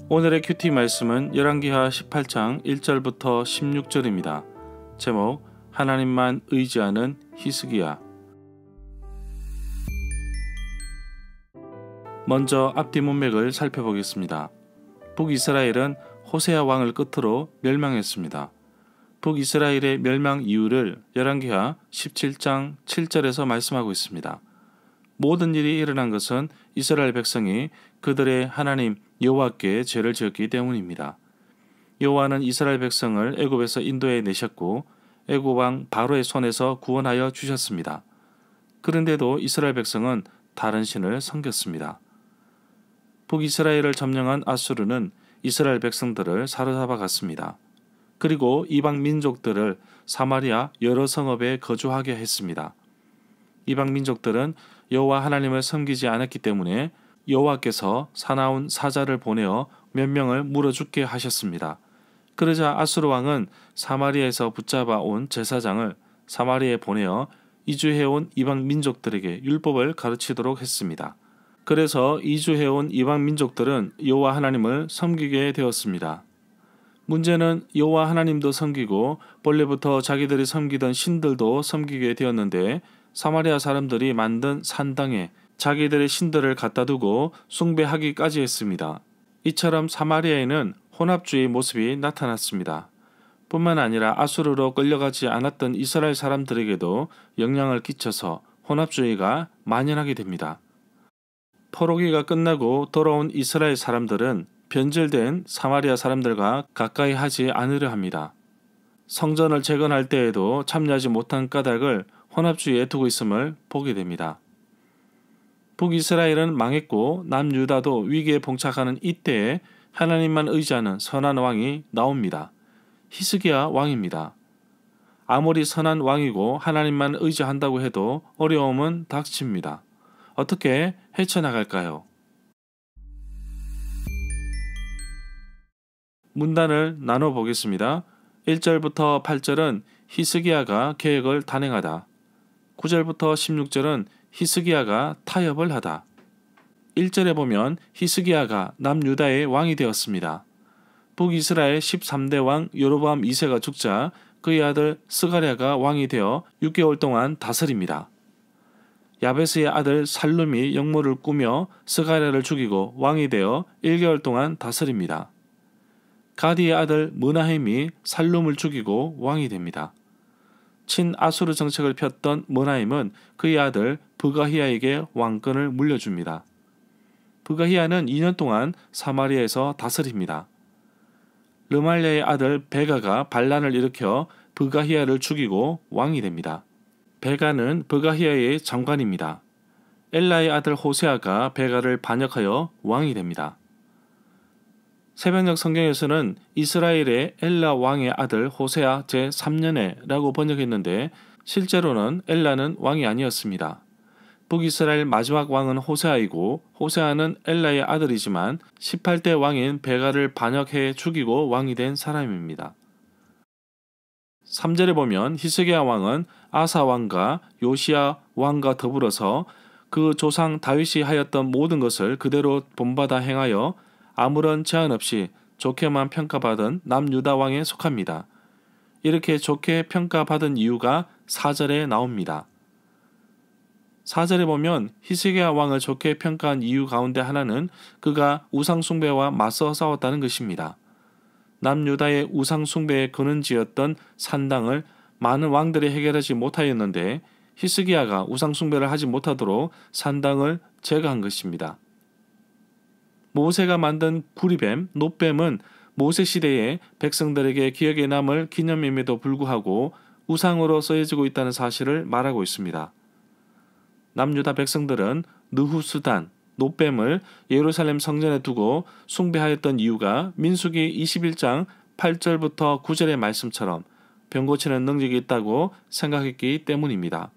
오늘의 큐티 말씀은 열왕기하 18장 1절부터 16절입니다. 제목 하나님만 의지하는 히스기야. 먼저 앞뒤 문맥을 살펴보겠습니다. 북이스라엘은 호세아 왕을 끝으로 멸망했습니다. 북이스라엘의 멸망 이유를 열왕기하 17장 7절에서 말씀하고 있습니다. 모든 일이 일어난 것은 이스라엘 백성이 그들의 하나님 여호와께 죄를 지었기 때문입니다. 여호와는 이스라엘 백성을 애굽에서 인도해 내셨고 애굽 왕 바로의 손에서 구원하여 주셨습니다. 그런데도 이스라엘 백성은 다른 신을 섬겼습니다. 북이스라엘을 점령한 아수르는 이스라엘 백성들을 사로잡아 갔습니다. 그리고 이방 민족들을 사마리아 여러 성읍에 거주하게 했습니다. 이방 민족들은 여호와 하나님을 섬기지 않았기 때문에 여호와께서 사나운 사자를 보내어 몇 명을 물어 죽게 하셨습니다. 그러자 아수르 왕은 사마리아에서 붙잡아 온 제사장을 사마리아에 보내어 이주해온 이방 민족들에게 율법을 가르치도록 했습니다. 그래서 이주해온 이방 민족들은 여호와 하나님을 섬기게 되었습니다. 문제는 여호와 하나님도 섬기고 본래부터 자기들이 섬기던 신들도 섬기게 되었는데 사마리아 사람들이 만든 산당에 자기들의 신들을 갖다 두고 숭배하기까지 했습니다. 이처럼 사마리아에는 혼합주의 모습이 나타났습니다. 뿐만 아니라 아수르로 끌려가지 않았던 이스라엘 사람들에게도 영향을 끼쳐서 혼합주의가 만연하게 됩니다. 포로기가 끝나고 돌아온 이스라엘 사람들은 변절된 사마리아 사람들과 가까이 하지 않으려 합니다. 성전을 재건할 때에도 참여하지 못한 까닭을 혼합주의에 두고 있음을 보게 됩니다. 북이스라엘은 망했고 남유다도 위기에 봉착하는 이때에 하나님만 의지하는 선한 왕이 나옵니다. 히스기야 왕입니다. 아무리 선한 왕이고 하나님만 의지한다고 해도 어려움은 닥칩니다. 어떻게 헤쳐나갈까요? 문단을 나눠보겠습니다. 1절부터 8절은 히스기야가 계획을 단행하다. 9절부터 16절은 히스기야가 타협을 하다. 1절에 보면 히스기야가 남유다의 왕이 되었습니다. 북이스라엘 13대 왕 여로보암 2세가 죽자 그의 아들 스가랴가 왕이 되어 6개월 동안 다스립니다. 야베스의 아들 살룸이 역모를 꾸며 스가랴를 죽이고 왕이 되어 1개월 동안 다스립니다. 가디의 아들 므나헴이 살룸을 죽이고 왕이 됩니다. 친아수르 정책을 폈던 므나헴은 그의 아들 브가히야에게 왕권을 물려줍니다. 브가히야는 2년 동안 사마리아에서 다스립니다. 르말랴의 아들 베가가 반란을 일으켜 브가히야를 죽이고 왕이 됩니다. 베가는 브가히야의 장관입니다. 엘라의 아들 호세아가 베가를 반역하여 왕이 됩니다. 새벽녘 성경에서는 이스라엘의 엘라 왕의 아들 호세아 제3년에라고 번역했는데 실제로는 엘라는 왕이 아니었습니다. 북이스라엘 마지막 왕은 호세아이고 호세아는 엘라의 아들이지만 18대 왕인 베가를 반역해 죽이고 왕이 된 사람입니다. 3절에 보면 히스기야 왕은 아사 왕과 요시야 왕과 더불어서 그 조상 다윗이 하였던 모든 것을 그대로 본받아 행하여 아무런 제한 없이 좋게만 평가받은 남유다 왕에 속합니다. 이렇게 좋게 평가받은 이유가 4절에 나옵니다. 4절에 보면 히스기야 왕을 좋게 평가한 이유 가운데 하나는 그가 우상숭배와 맞서 싸웠다는 것입니다. 남유다의 우상숭배의 근원지였던 산당을 많은 왕들이 해결하지 못하였는데 히스기야가 우상숭배를 하지 못하도록 산당을 제거한 것입니다. 모세가 만든 구리뱀, 놋뱀은 모세 시대에 백성들에게 기억에 남을 기념임에도 불구하고 우상으로 쓰여지고 있다는 사실을 말하고 있습니다. 남유다 백성들은 느후수단, 놋뱀을 예루살렘 성전에 두고 숭배하였던 이유가 민수기 21장 8절부터 9절의 말씀처럼 병 고치는 능력이 있다고 생각했기 때문입니다.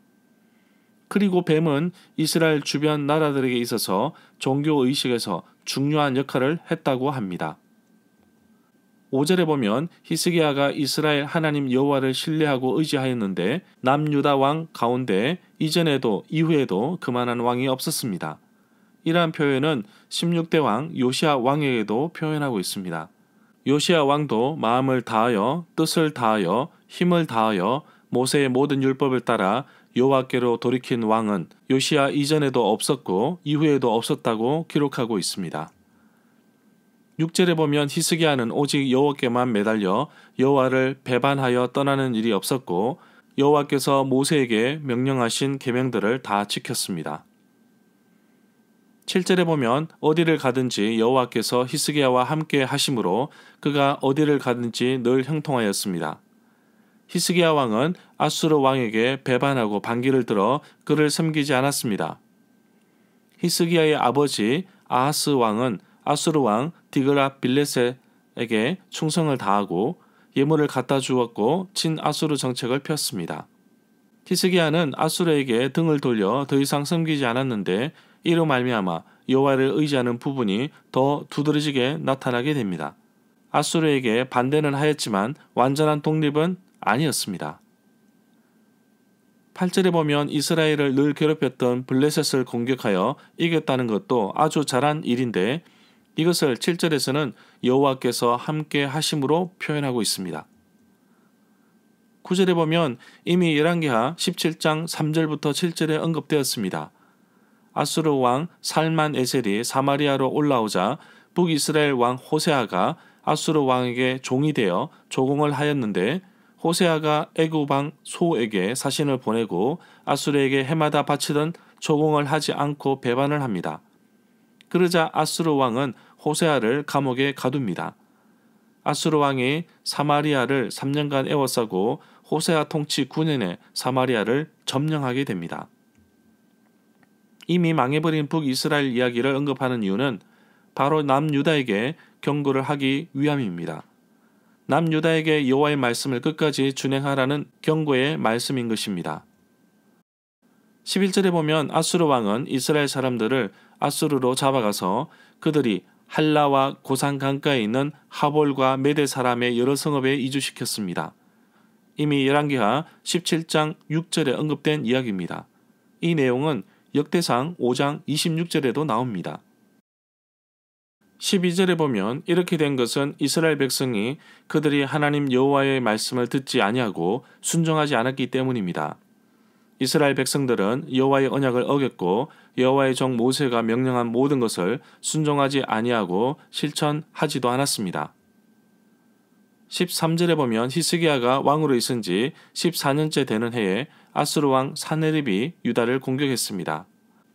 그리고 뱀은 이스라엘 주변 나라들에게 있어서 종교의식에서 중요한 역할을 했다고 합니다. 5절에 보면 히스기야가 이스라엘 하나님 여호와를 신뢰하고 의지하였는데 남유다 왕 가운데 이전에도 이후에도 그만한 왕이 없었습니다. 이러한 표현은 16대 왕 요시야 왕에게도 표현하고 있습니다. 요시야 왕도 마음을 다하여 뜻을 다하여 힘을 다하여 모세의 모든 율법을 따라 여호와께로 돌이킨 왕은 요시야 이전에도 없었고 이후에도 없었다고 기록하고 있습니다. 6절에 보면 히스기야는 오직 여호와께만 매달려 여호와를 배반하여 떠나는 일이 없었고 여호와께서 모세에게 명령하신 계명들을 다 지켰습니다. 7절에 보면 어디를 가든지 여호와께서 히스기야와 함께 하심으로 그가 어디를 가든지 늘 형통하였습니다. 히스기야 왕은 아수르 왕에게 배반하고 반기를 들어 그를 섬기지 않았습니다. 히스기야의 아버지 아하스 왕은 아수르 왕 디그라 빌레셋에게 충성을 다하고 예물을 갖다 주었고 친아수르 정책을 폈습니다. 히스기야는 아수르에게 등을 돌려 더 이상 섬기지 않았는데 이로 말미암아 여호와를 의지하는 부분이 더 두드러지게 나타나게 됩니다. 아수르에게 반대는 하였지만 완전한 독립은 아니었습니다. 8절에 보면 이스라엘을 늘 괴롭혔던 블레셋을 공격하여 이겼다는 것도 아주 잘한 일인데 이것을 7절에서는 여호와께서 함께 하심으로 표현하고 있습니다. 9절에 보면 이미 열왕기하 17장 3절부터 7절에 언급되었습니다. 아수르 왕 살만 에셀이 사마리아로 올라오자 북이스라엘 왕 호세아가 아수르 왕에게 종이 되어 조공을 하였는데 호세아가 애굽 왕 소에게 사신을 보내고 아수르에게 해마다 바치던 조공을 하지 않고 배반을 합니다. 그러자 아수르 왕은 호세아를 감옥에 가둡니다. 아수르 왕이 사마리아를 3년간 에워싸고 호세아 통치 9년에 사마리아를 점령하게 됩니다. 이미 망해버린 북이스라엘 이야기를 언급하는 이유는 바로 남유다에게 경고를 하기 위함입니다. 남유다에게 여호와의 말씀을 끝까지 준행하라는 경고의 말씀인 것입니다. 11절에 보면 아수르 왕은 이스라엘 사람들을 아수르로 잡아가서 그들이 할라와 고산 강가에 있는 하볼과 메대 사람의 여러 성읍에 이주시켰습니다. 이미 열왕기하 17장 6절에 언급된 이야기입니다. 이 내용은 역대상 5장 26절에도 나옵니다. 12절에 보면 이렇게 된 것은 이스라엘 백성이 그들이 하나님 여호와의 말씀을 듣지 아니하고 순종하지 않았기 때문입니다. 이스라엘 백성들은 여호와의 언약을 어겼고 여호와의 종 모세가 명령한 모든 것을 순종하지 아니하고 실천하지도 않았습니다. 13절에 보면 히스기야가 왕으로 있은 지 14년째 되는 해에 아수르 왕 사네립이 유다를 공격했습니다.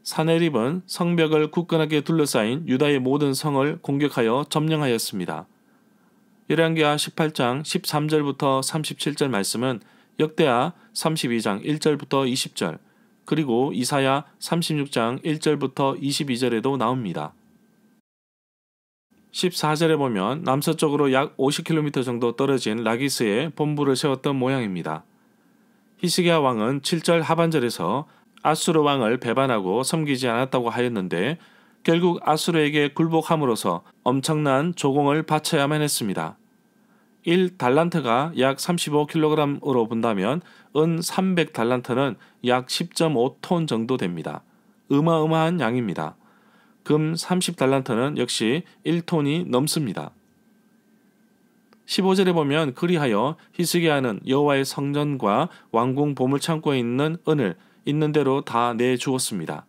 사네립은 성벽을 굳건하게 둘러싸인 유다의 모든 성을 공격하여 점령하였습니다. 열왕기하 18장 13절부터 37절 말씀은 역대하 32장 1절부터 20절 그리고 이사야 36장 1절부터 22절에도 나옵니다. 14절에 보면 남서쪽으로 약 50km 정도 떨어진 라기스에 본부를 세웠던 모양입니다. 히스기야 왕은 7절 하반절에서 아수르 왕을 배반하고 섬기지 않았다고 하였는데 결국 아수르에게 굴복함으로써 엄청난 조공을 바쳐야만 했습니다. 1달란트가 약 35kg으로 본다면 은 300달란트는 약 10.5톤 정도 됩니다. 어마어마한 양입니다. 금 30달란트는 역시 1톤이 넘습니다. 15절에 보면 그리하여 히스기야는 여호와의 성전과 왕궁 보물창고에 있는 은을 있는 대로 다 내주었습니다.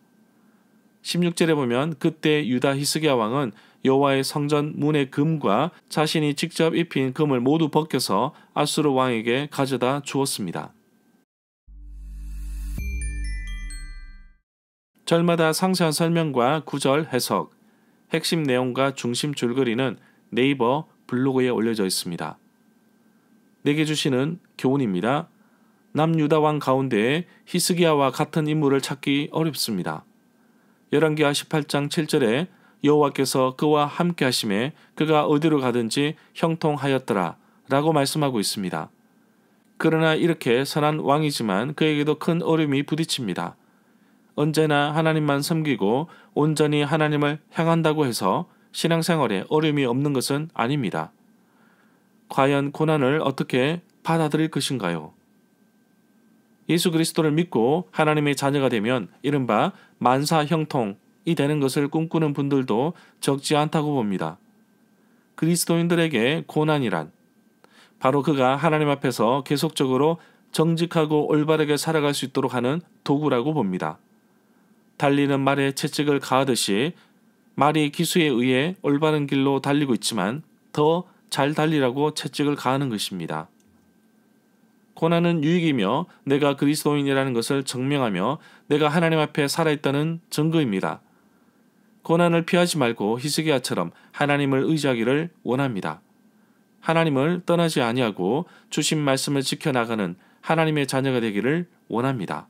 16절에 보면 그때 유다 히스기야 왕은 여호와의 성전 문의 금과 자신이 직접 입힌 금을 모두 벗겨서 아수르 왕에게 가져다 주었습니다. 절마다 상세한 설명과 구절 해석, 핵심 내용과 중심 줄거리는 네이버 블로그에 올려져 있습니다. 내게 주시는 교훈입니다. 남유다 왕 가운데 히스기야와 같은 인물을 찾기 어렵습니다. 열왕기하 18장 7절에 여호와께서 그와 함께 하심에 그가 어디로 가든지 형통하였더라 라고 말씀하고 있습니다. 그러나 이렇게 선한 왕이지만 그에게도 큰 어려움이 부딪힙니다. 언제나 하나님만 섬기고 온전히 하나님을 향한다고 해서 신앙생활에 어려움이 없는 것은 아닙니다. 과연 고난을 어떻게 받아들일 것인가요? 예수 그리스도를 믿고 하나님의 자녀가 되면 이른바 만사 형통, 되는 것을 꿈꾸는 분들도 적지 않다고 봅니다. 그리스도인들에게 고난이란 바로 그가 하나님 앞에서 계속적으로 정직하고 올바르게 살아갈 수 있도록 하는 도구라고 봅니다. 달리는 말에 채찍을 가하듯이 말이 기수에 의해 올바른 길로 달리고 있지만 더 잘 달리라고 채찍을 가하는 것입니다. 고난은 유익이며 내가 그리스도인이라는 것을 증명하며 내가 하나님 앞에 살아있다는 증거입니다. 고난을 피하지 말고 히스기야처럼 하나님을 의지하기를 원합니다. 하나님을 떠나지 아니하고 주신 말씀을 지켜나가는 하나님의 자녀가 되기를 원합니다.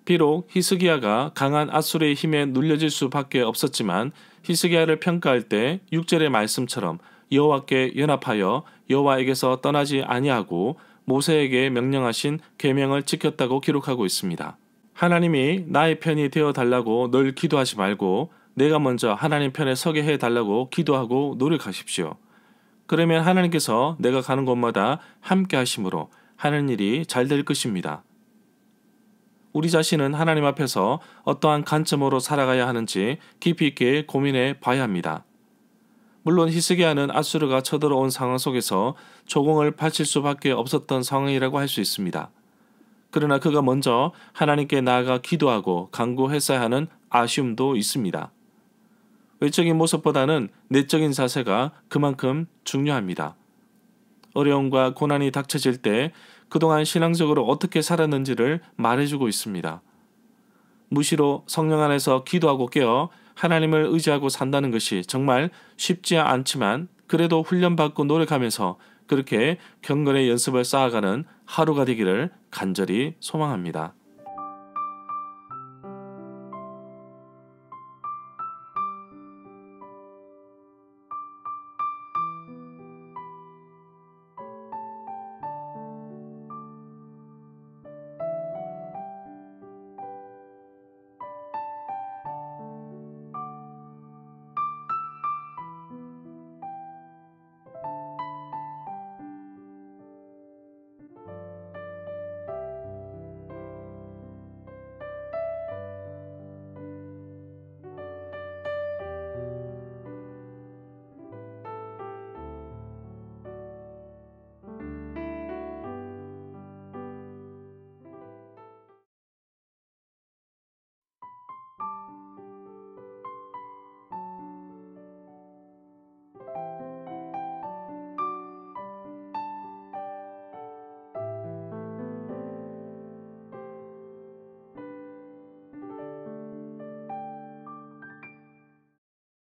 비록 히스기야가 강한 앗수르의 힘에 눌려질 수밖에 없었지만 히스기야를 평가할 때 6절의 말씀처럼 여호와께 연합하여 여호와에게서 떠나지 아니하고 모세에게 명령하신 계명을 지켰다고 기록하고 있습니다. 하나님이 나의 편이 되어 달라고 늘 기도하지 말고 내가 먼저 하나님 편에 서게 해달라고 기도하고 노력하십시오. 그러면 하나님께서 내가 가는 곳마다 함께 하심으로 하는 일이 잘 될 것입니다. 우리 자신은 하나님 앞에서 어떠한 관점으로 살아가야 하는지 깊이 있게 고민해 봐야 합니다. 물론 히스기야는 앗수르가 쳐들어온 상황 속에서 조공을 바칠 수밖에 없었던 상황이라고 할 수 있습니다. 그러나 그가 먼저 하나님께 나아가 기도하고 간구했어야 하는 아쉬움도 있습니다. 외적인 모습보다는 내적인 자세가 그만큼 중요합니다. 어려움과 고난이 닥쳐질 때 그동안 신앙적으로 어떻게 살았는지를 말해주고 있습니다. 무시로 성령 안에서 기도하고 깨어 하나님을 의지하고 산다는 것이 정말 쉽지 않지만 그래도 훈련받고 노력하면서 그렇게 경건의 연습을 쌓아가는 하루가 되기를 간절히 소망합니다.